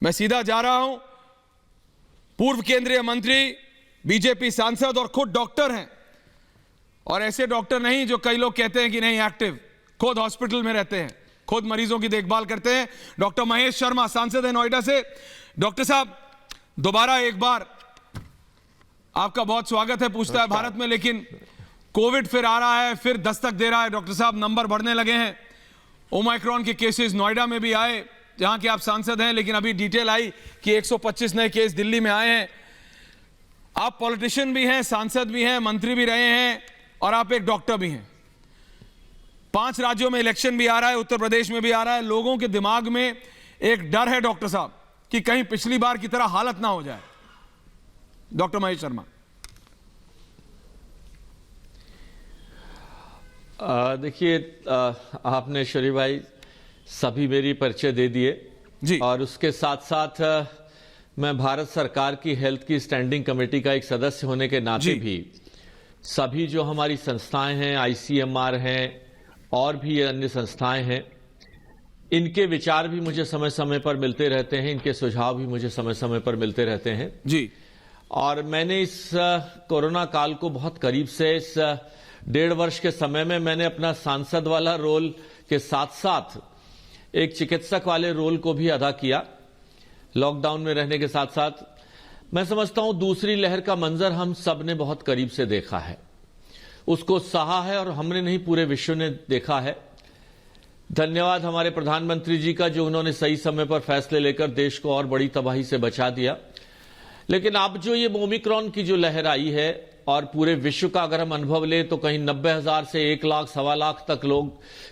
मैं सीधा जा रहा हूं, पूर्व केंद्रीय मंत्री, बीजेपी सांसद और खुद डॉक्टर हैं, और ऐसे डॉक्टर नहीं जो कई लोग कहते हैं कि नहीं एक्टिव, खुद हॉस्पिटल में रहते हैं, खुद मरीजों की देखभाल करते हैं। डॉक्टर महेश शर्मा सांसद है नोएडा से। डॉक्टर साहब, दोबारा एक बार आपका बहुत स्वागत है पूछता है भारत में, लेकिन कोविड फिर आ रहा है, फिर दस्तक दे रहा है। डॉक्टर साहब, नंबर बढ़ने लगे हैं। ओमाइक्रॉन के केसेस नोएडा में भी आए, जहां के आप सांसद हैं, लेकिन अभी डिटेल आई कि 125 नए केस दिल्ली में आए हैं। आप पॉलिटिशियन भी हैं, सांसद भी हैं, मंत्री भी रहे हैं, और आप एक डॉक्टर भी हैं। 5 राज्यों में इलेक्शन भी आ रहा है, उत्तर प्रदेश में भी आ रहा है। लोगों के दिमाग में एक डर है डॉक्टर साहब कि कहीं पिछली बार की तरह हालत ना हो जाए। डॉक्टर महेश शर्मा। देखिए, आपने शरीफ भाई सभी मेरी परिचय दे दिए जी, और उसके साथ साथ मैं भारत सरकार की हेल्थ की स्टैंडिंग कमेटी का एक सदस्य होने के नाते भी सभी जो हमारी संस्थाएं हैं, आईसीएमआर हैं और भी अन्य संस्थाएं हैं, इनके विचार भी मुझे समय समय पर मिलते रहते हैं, इनके सुझाव भी मुझे समय समय पर मिलते रहते हैं जी। और मैंने इस कोरोना काल को बहुत करीब से, इस 1.5 वर्ष के समय में मैंने अपना सांसद वाला रोल के साथ साथ एक चिकित्सक वाले रोल को भी अदा किया। लॉकडाउन में रहने के साथ साथ मैं समझता हूं दूसरी लहर का मंजर हम सब ने बहुत करीब से देखा है, उसको सहा है, और हमने नहीं पूरे विश्व ने देखा है। धन्यवाद हमारे प्रधानमंत्री जी का, जो उन्होंने सही समय पर फैसले लेकर देश को और बड़ी तबाही से बचा दिया। लेकिन अब जो ये ओमिक्रॉन की जो लहर आई है, और पूरे विश्व का अगर हम अनुभव लें तो कहीं 90,000 से 1 लाख, 1.25 लाख तक लोग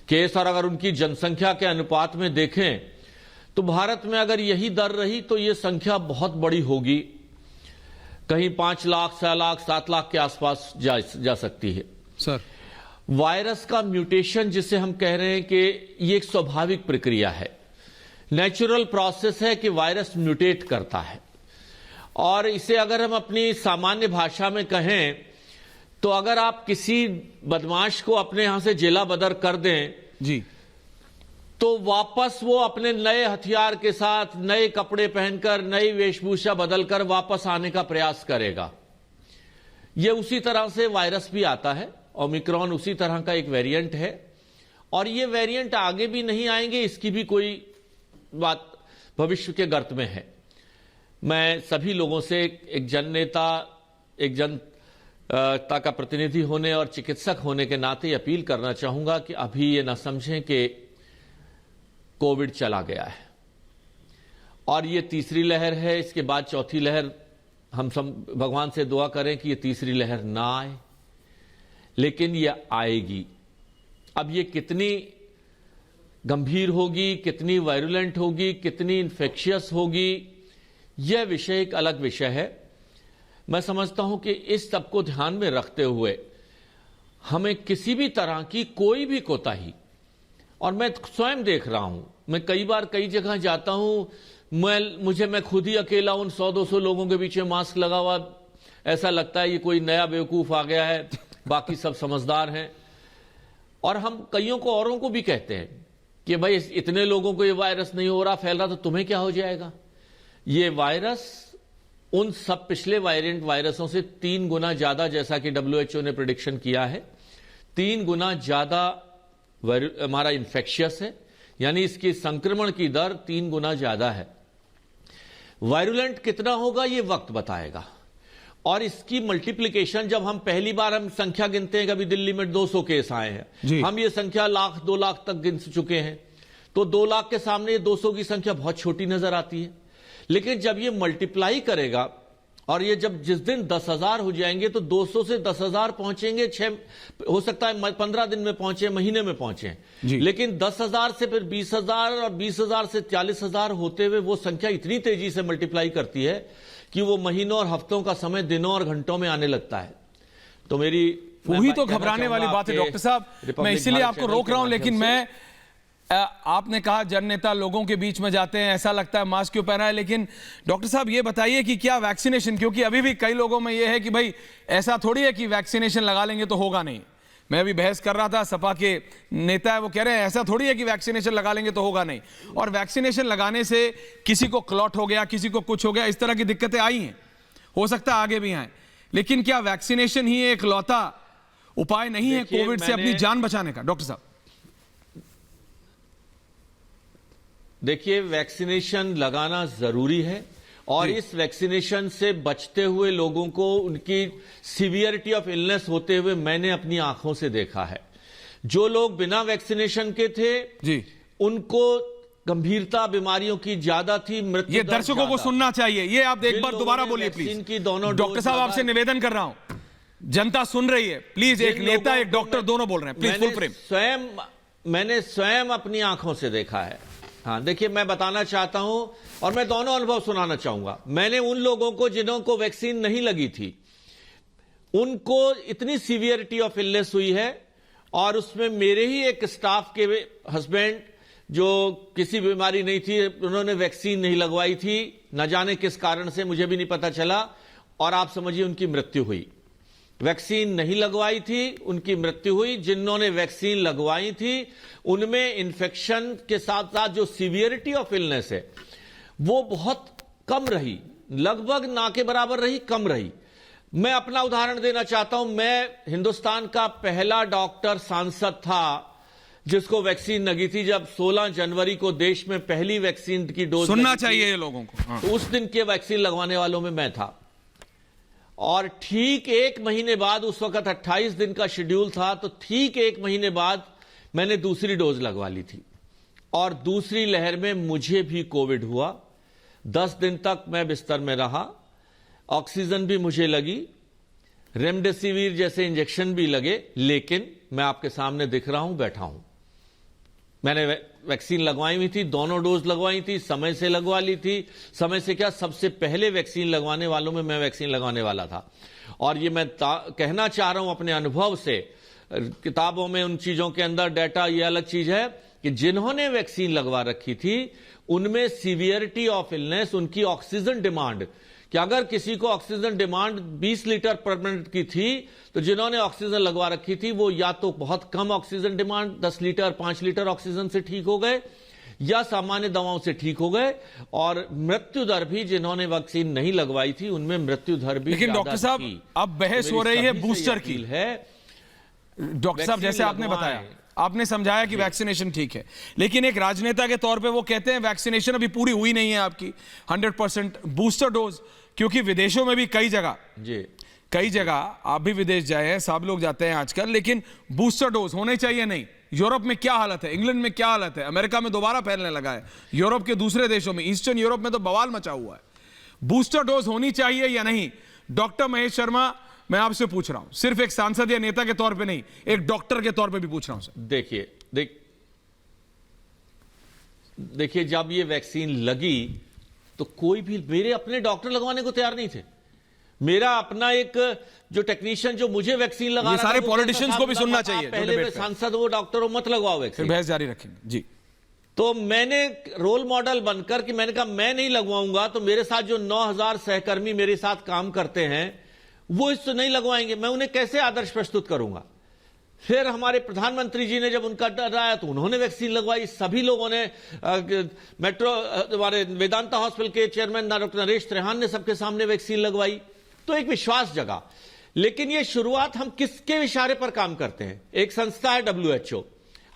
केस, और अगर उनकी जनसंख्या के अनुपात में देखें तो भारत में अगर यही दर रही तो ये संख्या बहुत बड़ी होगी, कहीं 5 लाख, 6 लाख, 7 लाख के आसपास जा सकती है। सर, वायरस का म्यूटेशन जिसे हम कह रहे हैं कि ये एक स्वाभाविक प्रक्रिया है, नेचुरल प्रोसेस है कि वायरस म्यूटेट करता है। और इसे अगर हम अपनी सामान्य भाषा में कहें तो अगर आप किसी बदमाश को अपने यहां से जेला बदर कर दें जी, तो वापस वो अपने नए हथियार के साथ, नए कपड़े पहनकर, नई वेशभूषा बदलकर वापस आने का प्रयास करेगा। ये उसी तरह से वायरस भी आता है। ओमिक्रॉन उसी तरह का एक वेरिएंट है, और ये वेरिएंट आगे भी नहीं आएंगे, इसकी भी कोई बात भविष्य के गर्त में है। मैं सभी लोगों से एक जननेता, एक जनता का प्रतिनिधि होने और चिकित्सक होने के नाते अपील करना चाहूंगा कि अभी ये ना समझें कि कोविड चला गया है और ये तीसरी लहर है, इसके बाद चौथी लहर। हम सब भगवान से दुआ करें कि ये तीसरी लहर ना आए, लेकिन ये आएगी। अब ये कितनी गंभीर होगी, कितनी वायरुलेंट होगी, कितनी इन्फेक्शियस होगी, यह विषय एक अलग विषय है। मैं समझता हूं कि इस सब को ध्यान में रखते हुए हमें किसी भी तरह की कोई भी कोताही, और मैं स्वयं देख रहा हूं, मैं कई बार कई जगह जाता हूं, मैं खुद ही अकेला उन 100-200 लोगों के पीछे मास्क लगा हुआ, ऐसा लगता है ये कोई नया बेवकूफ आ गया है, बाकी सब समझदार हैं। और हम कईयों को, औरों को भी कहते हैं कि भाई इतने लोगों को ये वायरस नहीं हो रहा, फैल रहा, तो तुम्हें क्या हो जाएगा। ये वायरस उन सब पिछले वेरिएंट वायरसों से 3 गुना ज्यादा, जैसा कि WHO ने प्रेडिक्शन किया है, 3 गुना ज्यादा हमारा इन्फेक्शियस है, यानी इसकी संक्रमण की दर 3 गुना ज्यादा है। वायरुलेंट कितना होगा ये वक्त बताएगा, और इसकी मल्टीप्लिकेशन जब हम पहली बार हम संख्या गिनते हैं, कभी दिल्ली में 200 केस आए हैं, हम ये संख्या 1,00,000, 2 लाख तक गिन चुके हैं, तो 2 लाख के सामने ये 200 की संख्या बहुत छोटी नजर आती है। लेकिन जब ये मल्टीप्लाई करेगा और ये जब जिस दिन 10,000 हो जाएंगे तो 200 से 10,000 पहुंचेंगे, 6 हो सकता है 15 दिन में पहुंचे, महीने में पहुंचे, लेकिन 10,000 से फिर 20,000 और 20,000 से 40,000 होते हुए वो संख्या इतनी तेजी से मल्टीप्लाई करती है कि वो महीनों और हफ्तों का समय दिनों और घंटों में आने लगता है। तो वही तो घबराने वाली बात है डॉक्टर साहब। मैं इसीलिए आपको रोक रहा हूं, लेकिन आपने कहा जननेता लोगों के बीच में जाते हैं, ऐसा लगता है मास्क क्यों पहना है, लेकिन डॉक्टर साहब ये बताइए कि क्या वैक्सीनेशन, क्योंकि अभी भी कई लोगों में ये है कि भाई ऐसा थोड़ी है कि वैक्सीनेशन लगा लेंगे तो होगा नहीं, मैं अभी बहस कर रहा था, सपा के नेता है वो कह रहे हैं ऐसा थोड़ी है कि वैक्सीनेशन लगा लेंगे तो होगा नहीं, और वैक्सीनेशन लगाने से किसी को क्लॉट हो गया, किसी को कुछ हो गया, इस तरह की दिक्कतें आई हैं, हो सकता है आगे भी आए, लेकिन क्या वैक्सीनेशन ही एक लौता उपाय नहीं है कोविड से अपनी जान बचाने का? डॉक्टर साहब देखिए, वैक्सीनेशन लगाना जरूरी है और इस वैक्सीनेशन से बचते हुए लोगों को उनकी सीवियरिटी ऑफ इलनेस होते हुए मैंने अपनी आंखों से देखा है। जो लोग बिना वैक्सीनेशन के थे जी, उनको गंभीरता बीमारियों की ज्यादा थी, मृत्यु ये दर्शकों को सुनना चाहिए। ये आप एक बार दोबारा बोलिए प्लीज। डॉक्टर साहब आपसे निवेदन कर रहा हूं, जनता सुन रही है, प्लीज। एक नेता एक डॉक्टर दोनों बोल रहे हैं, प्लीज फुल फ्रेम। मैंने स्वयं अपनी आंखों से देखा है। हाँ, देखिए, मैं बताना चाहता हूं और मैं दोनों अनुभव सुनाना चाहूंगा। मैंने उन लोगों को जिन्हों को वैक्सीन नहीं लगी थी, उनको इतनी सीवियरिटी ऑफ इलनेस हुई है, और उसमें मेरे ही एक स्टाफ के हस्बैंड जो किसी बीमारी नहीं थी, उन्होंने वैक्सीन नहीं लगवाई थी, न जाने किस कारण से, मुझे भी नहीं पता चला, और आप समझिए उनकी मृत्यु हुई। वैक्सीन नहीं लगवाई थी, उनकी मृत्यु हुई। जिन्होंने वैक्सीन लगवाई थी उनमें इन्फेक्शन के साथ साथ जो सीवियरिटी ऑफ इलनेस है वो बहुत कम रही, लगभग ना के बराबर रही, कम रही। मैं अपना उदाहरण देना चाहता हूं। मैं हिंदुस्तान का पहला डॉक्टर सांसद था जिसको वैक्सीन लगी थी, जब 16 जनवरी को देश में पहली वैक्सीन की डोज सुनना चाहिए ये लोगों को। हाँ। तो उस दिन के वैक्सीन लगवाने वालों में मैं था, और ठीक 1 महीने बाद, उस वक्त 28 दिन का शेड्यूल था, तो ठीक 1 महीने बाद मैंने दूसरी डोज लगवा ली थी, और दूसरी लहर में मुझे भी कोविड हुआ। 10 दिन तक मैं बिस्तर में रहा, ऑक्सीजन भी मुझे लगी, रेमडेसिविर जैसे इंजेक्शन भी लगे, लेकिन मैं आपके सामने दिख रहा हूं, बैठा हूं। मैंने वैक्सीन लगवाई हुई थी, दोनों डोज लगवाई थी, समय से लगवा ली थी। समय से क्या, सबसे पहले वैक्सीन लगवाने वालों में मैं वैक्सीन लगवाने वाला था। और ये मैं कहना चाह रहा हूं अपने अनुभव से, किताबों में उन चीजों के अंदर डाटा ये अलग चीज है कि जिन्होंने वैक्सीन लगवा रखी थी उनमें सीवियरिटी ऑफ इलनेस, उनकी ऑक्सीजन डिमांड, कि अगर किसी को ऑक्सीजन डिमांड 20 लीटर पर मिनट की थी, तो जिन्होंने ऑक्सीजन लगवा रखी थी वो या तो बहुत कम oxygen demand 10 litre 5 litre oxygen से ठीक हो गए, या सामान्य दवाओं से ठीक हो गए। और मृत्यु दर भी, जिन्होंने वैक्सीन नहीं लगवाई थी उनमें मृत्यु दर भी। लेकिन डॉक्टर साहब अब बहस हो रही है बूस्टर की है। डॉक्टर साहब जैसे आपने बताया, आपने समझाया कि वैक्सीनेशन ठीक है, लेकिन एक राजनेता के तौर पे वो कहते हैं वैक्सीनेशन अभी पूरी हुई नहीं है आपकी 100% बूस्टर डोज, क्योंकि विदेशों में भी कई जगह आप भी विदेश जाए हैं, सब लोग जाते हैं आजकल, लेकिन बूस्टर डोज होने चाहिए नहीं। यूरोप में क्या हालत है, इंग्लैंड में क्या हालत है, अमेरिका में दोबारा फैलने लगा है, यूरोप के दूसरे देशों में, ईस्टर्न यूरोप में तो बवाल मचा हुआ है। बूस्टर डोज होनी चाहिए या नहीं? डॉक्टर महेश शर्मा, मैं आपसे पूछ रहा हूं, सिर्फ एक सांसद या नेता के तौर पे नहीं, एक डॉक्टर के तौर पे भी पूछ रहा हूं सर। देखिए, जब ये वैक्सीन लगी तो कोई भी, मेरे अपने डॉक्टर लगवाने को तैयार नहीं थे। मेरा अपना एक जो टेक्नीशियन जो मुझे वैक्सीन लगा रहा था, सारे पॉलिटिशियंस को भी सुनना चाहिए, पहले में सांसद वो डॉक्टर हो, मत लगवाओ वैक्सीन। बहस जारी रखेंगे जी। तो मैंने रोल मॉडल बनकर कि मैंने कहा मैं नहीं लगवाऊंगा, तो मेरे साथ जो 9000 सहकर्मी मेरे साथ काम करते हैं वो इससे नहीं लगवाएंगे, मैं उन्हें कैसे आदर्श प्रस्तुत करूंगा। फिर हमारे प्रधानमंत्री जी ने जब उनका डर आया तो उन्होंने वैक्सीन लगवाई। सभी लोगों ने, मेट्रो हमारे वेदांता हॉस्पिटल के चेयरमैन डॉक्टर नरेश त्रेहान ने सबके सामने वैक्सीन लगवाई, तो एक विश्वास जगा। लेकिन ये शुरुआत हम किसके इशारे पर काम करते हैं? एक संस्था है WHO,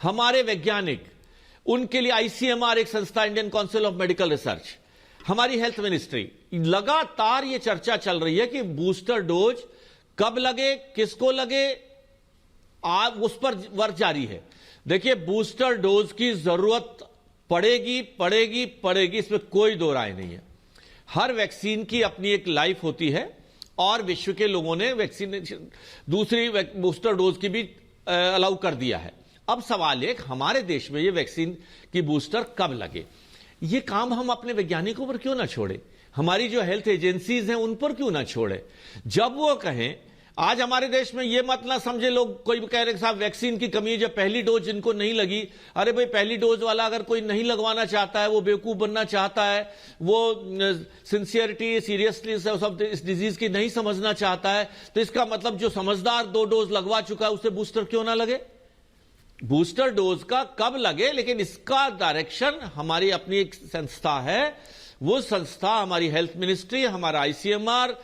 हमारे वैज्ञानिक, उनके लिए ICMR एक संस्था, Indian council of medical research, हमारी हेल्थ मिनिस्ट्री, लगातार ये चर्चा चल रही है कि बूस्टर डोज कब लगे, किसको लगे, उस पर वर्क जारी है। देखिए, बूस्टर डोज की जरूरत पड़ेगी, इसमें कोई दो राय नहीं है। हर वैक्सीन की अपनी एक लाइफ होती है, और विश्व के लोगों ने वैक्सीनेशन दूसरी बूस्टर डोज की भी अलाउ कर दिया है। अब सवाल एक, हमारे देश में ये वैक्सीन की बूस्टर कब लगे, ये काम हम अपने वैज्ञानिकों पर क्यों ना छोड़े, हमारी जो हेल्थ एजेंसीज हैं उन पर क्यों ना छोड़े। जब वो कहें, आज हमारे देश में ये मत ना समझे लोग, कोई भी कह रहे साहब वैक्सीन की कमी है, जब पहली डोज जिनको नहीं लगी, अरे भाई पहली डोज वाला अगर कोई नहीं लगवाना चाहता है, वो बेवकूफ बनना चाहता है, वो सिंसियरिटी सीरियसली सब इस डिजीज की नहीं समझना चाहता है, तो इसका मतलब जो समझदार 2 डोज लगवा चुका है उसे बूस्टर क्यों ना लगे? बूस्टर डोज का कब लगे, लेकिन इसका डायरेक्शन हमारी अपनी एक संस्था है, वो संस्था हमारी हेल्थ मिनिस्ट्री, हमारा आईसीएमआर,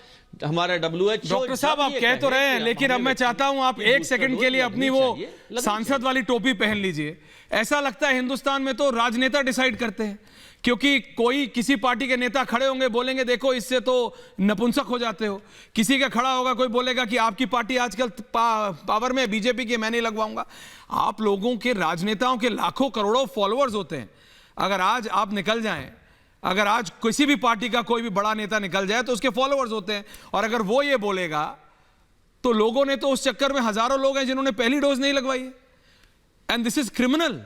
हमारा WHO। डॉक्टर साहब आप कह तो रहे हैं, लेकिन अब मैं चाहता हूं आप 1 सेकंड के लिए अपनी वो सांसद वाली टोपी पहन लीजिए। ऐसा लगता है हिंदुस्तान में तो राजनेता डिसाइड करते हैं, क्योंकि कोई किसी पार्टी के नेता खड़े होंगे, बोलेंगे देखो इससे तो नपुंसक हो जाते हो, किसी का खड़ा होगा कोई बोलेगा कि आपकी पार्टी आजकल पावर में, बीजेपी की, मैं नहीं लगवाऊंगा। आप लोगों के राजनेताओं के लाखों करोड़ों फॉलोअर्स होते हैं, अगर आज आप निकल जाएं, अगर आज किसी भी पार्टी का कोई भी बड़ा नेता निकल जाए तो उसके फॉलोअर्स होते हैं, और अगर वो ये बोलेगा तो लोगों ने तो उस चक्कर में हजारों लोग हैं जिन्होंने पहली डोज नहीं लगवाई है, एंड दिस इज क्रिमिनल।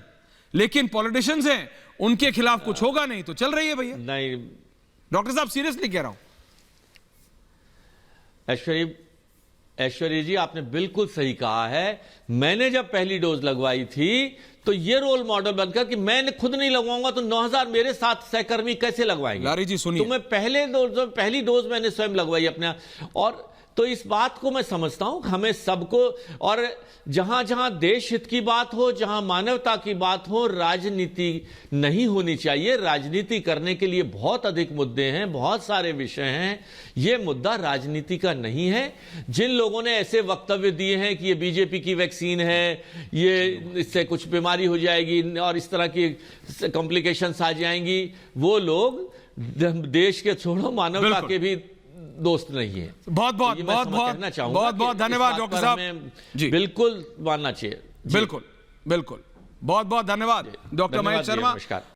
लेकिन पॉलिटिशियंस हैं, उनके खिलाफ कुछ होगा नहीं तो चल रही है भैया। नहीं डॉक्टर साहब सीरियसली कह रहा हूं। ऐश्वर्या जी आपने बिल्कुल सही कहा है। मैंने जब पहली डोज लगवाई थी तो ये रोल मॉडल बनकर कि मैंने खुद नहीं लगवाऊंगा तो 9000 मेरे साथ सहकर्मी कैसे लगवाएंगे। लारी जी सुनिए, तो मैं पहली डोज मैंने स्वयं लगवाई अपने, और तो इस बात को मैं समझता हूं हमें सबको, और जहां जहां देश हित की बात हो, जहां मानवता की बात हो, राजनीति नहीं होनी चाहिए। राजनीति करने के लिए बहुत अधिक मुद्दे हैं, बहुत सारे विषय हैं, यह मुद्दा राजनीति का नहीं है। जिन लोगों ने ऐसे वक्तव्य दिए हैं कि ये बीजेपी की वैक्सीन है, ये इससे कुछ बीमारी हो जाएगी और इस तरह की कॉम्प्लिकेशंस आ जाएंगी, वो लोग देश के छोड़ो मानवता के भी दोस्त नहीं है। बहुत बहुत बहुत बहुत बहुत धन्यवाद डॉक्टर साहब जी, बिल्कुल मानना चाहिए। बिल्कुल बिल्कुल, बहुत बहुत धन्यवाद डॉक्टर महेश शर्मा। नमस्कार।